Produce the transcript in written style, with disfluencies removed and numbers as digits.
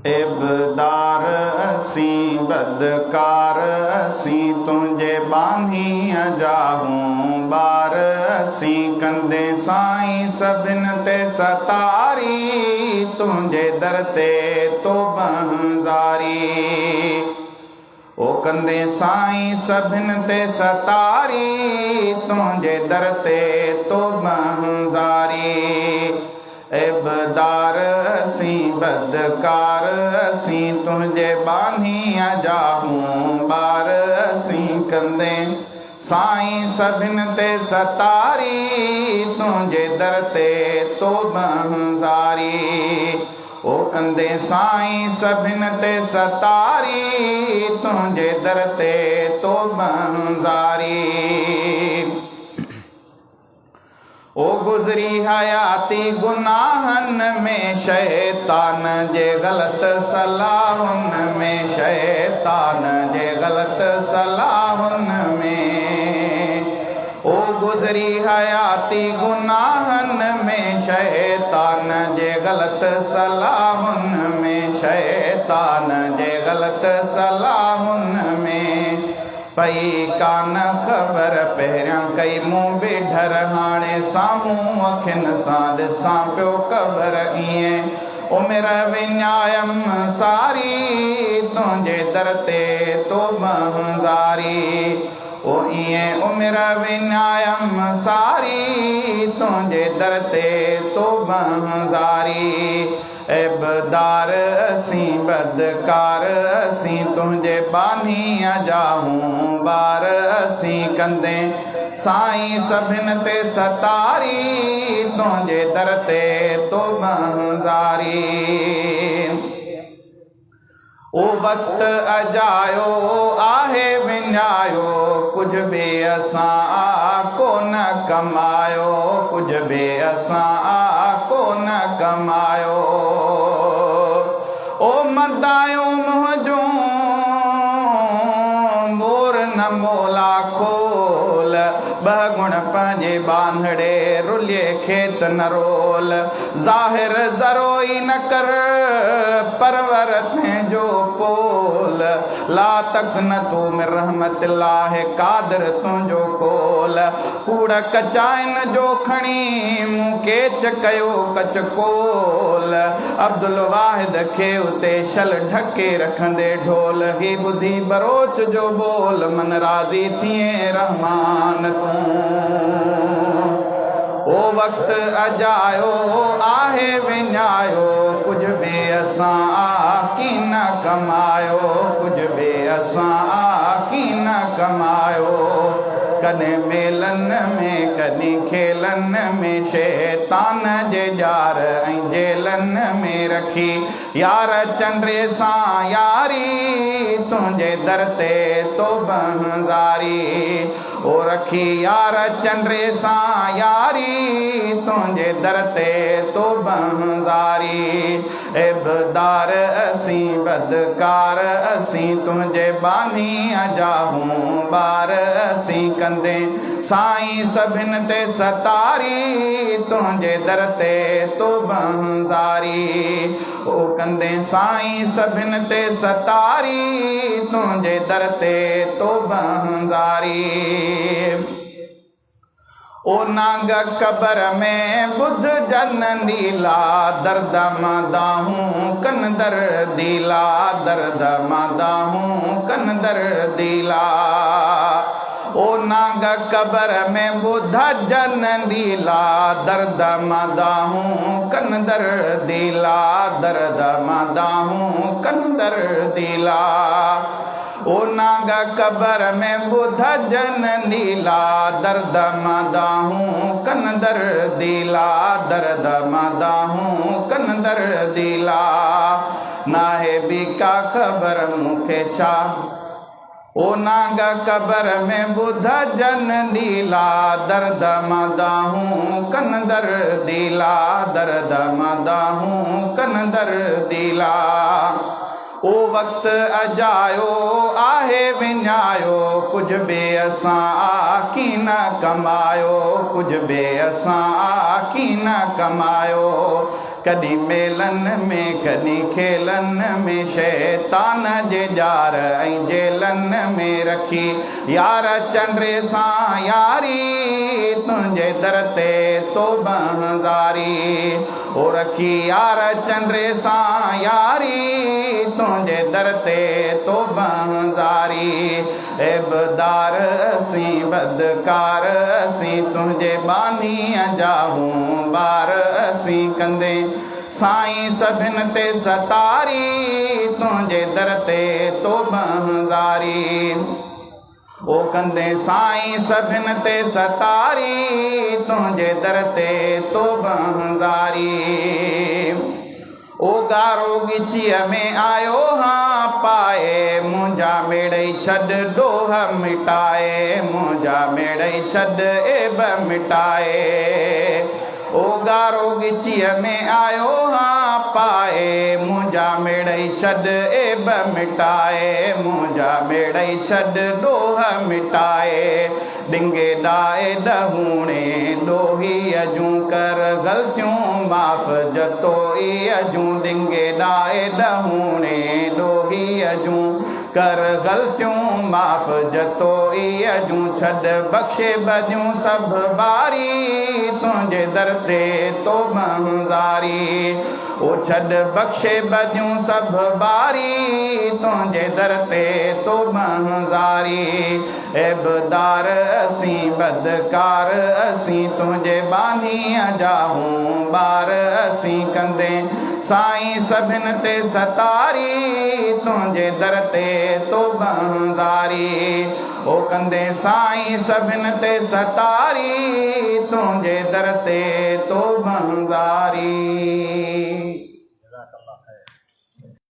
इबदार असीं बदकार असीं तुंहिंजे बानीअ जा हूं ॿार असीं कंदे साईं सभिनि ते सतारी तुंहिंजे दर ते तौबहज़ारी ओ कंदे साईं सभिनि ते सतारी तुंहिंजे दर ते तौबहज़ारी इबदार असीं बदकार असीं तुंहिंजे बानीअ जा हूं ॿार असीं कंदे साईं सभिनि ते सतारी तुंहिंजे दर ते तौबहज़ारी ओ कंदे साईं सभिनि ते सतारी तुंहिंजे दर ते तौबहज़ारी ओ गुज़री हयाती गुनाहनि में शैतान जे ग़लति सलाहुनि में शैतान जे ग़लति सलाहुनि में ओ गुज़री हयाती गुनाहनि में शैतान जे ग़लति सलाहुनि में शैतान जे ग़लति सलाहुनि में पई कान ख़बर पहिरियां कई मूं बिठर हाणे साम्हूं अखियुनि सां ॾिसां पियो ख़बर ईअं उमिरि विञायमि सारी तुंहिंजे दर ते तौबहज़ारी ओ ईअं उमिरि विञायमि सारी तुंहिंजे दर ते तौबहज़ारी इबदार असीं बदकार असीं तुंहिंजे बानीअ जा हूं ॿार असीं कंदे साईं सभिनि ते सतारी तुंहिंजे दर ते तौबहज़ारी ओ वक़्तु अजायो आहे विञायो कुझु बि असां कोन कमायो कुझु बि असां कोन कमायो ओ मदायूं मुंहिंजूं मोर न मोला खोल ॿ गुण पंहिंजे बांधड़े रुलिए खेत न रोल ज़ाहिर ज़रो ई न कर परवर जो पोल ला तक न तू में रहमत लाहे कादर तुंहिंजो कोल कूड़ कचाइन जो खणी मूं केच कयो कच कोल अब्दुल वाहिद खे उते शल ढके रखंदे ढोल ही ॿुधी बरोच जो बोल मन राज़ी थिए रहमान तूं ओ वक़्तु अजायो आहे विञायो कुझु बि असां कीन कमायो कुझु बि असां कीन कमायो कॾहिं मेलनि में कॾहिं खेलनि में शैतान जे जार ऐं जेलनि में रखी यार चंड्रे सां यारी तुंहिंजे दर ते तौबहज़ारी ओ रखी यार चंड्रे सां यारी तुंहिंजे दर ते तौबहज़ारी इबदार असीं बदकार असीं तुंहिंजे बानीअ जा हूं ॿार असीं कंदे साईं सभिनि ते सतारी तुंहिंजे दर ते तौबहज़ारी ओ कंदे साईं सभिनि ते सतारी तुंहिंजे दर ते तौबहज़ारी ओ नांग कबर में बुध जन नीला दर्द मादाहूं कन दर दीला दर्द मादाहूं कन दर दीला ओ नांग कबर में बुध जन नीला दर्द मादाहूं कन दर दीला दर्द मादाहूं कन दर दीला ओ नाग कबर में बुध जन नीला दर्द मादाहूं कन दर दीला दर्द मादाहूं कन दर दीला नाहे बि का ख़बर मूंखे छा ओ नाग कबर में बुध जन नीला दर्द मादाहूं कन दर दीला दर्द मादाहूं कन दर दीला ओ वक़्तु अजायो आहे विञायो कुझु बि असां कीन कमायो कुझु बि असां कीन कमायो कॾहिं मेलनि में कॾहिं खेलनि में शैतान जे जार ऐं जेलनि में रखी यार चंड्रे सां यारी तुंहिंजे दर ते तो बहज़ारी ओ रखी यार चंड्रे सां यारी तुंहिंजे दर ते तो बहज़ारी ऐबदार असीं बदकार असीं तुंहिंजे बानीअ जा हूं ॿार असीं कंदे साईं सभिनि ते सतारी तुंहिंजे दर ते तो बहज़ारी ओ कंदे साईं सभिनि ते सतारी तुंहिंजे दर ते तो बहज़ारी ओ गारो गिचीअ में आयो हाँ पाए मुंहिंजा मेड़ई छॾ ॾोह मिटाए मुंहिंजा मेड़ई छॾ एब मिटाए ओ गारो गिचीअ में आयो हाँ पाए मुंहिंजा मेड़ई छॾ एब मिटाए मुंहिंजा मेड़ई छॾ ॾोह मिटाए डिंगे ॾाए ॾहूणे ॾोहीअ जूं कर ग़लतियूं माफ़ जतोई जूं डिंगे ॾाए ॾहूणे ॾोहीअ जूं कर ग़लतियूं माफ़ जतोई जूं छॾ बख़्शे भॼूं सभु बारी तुंहिंजे दर ते तो बहज़ारी ओ छॾ बख़्शे भॼूं सभु बारी तुंहिंजे दर ते तो बहज़ारी ऐबदार असीं बदकार असीं तुंहिंजे बानीअ जा हूं ॿार असीं कंदे साईं सभिनि ते सतारी तुंहिंजे दर ते तो बहज़ारी ओ कंदे साईं सभिनि ते सतारी तुंहिंजे दर ते तो बहज़ारी।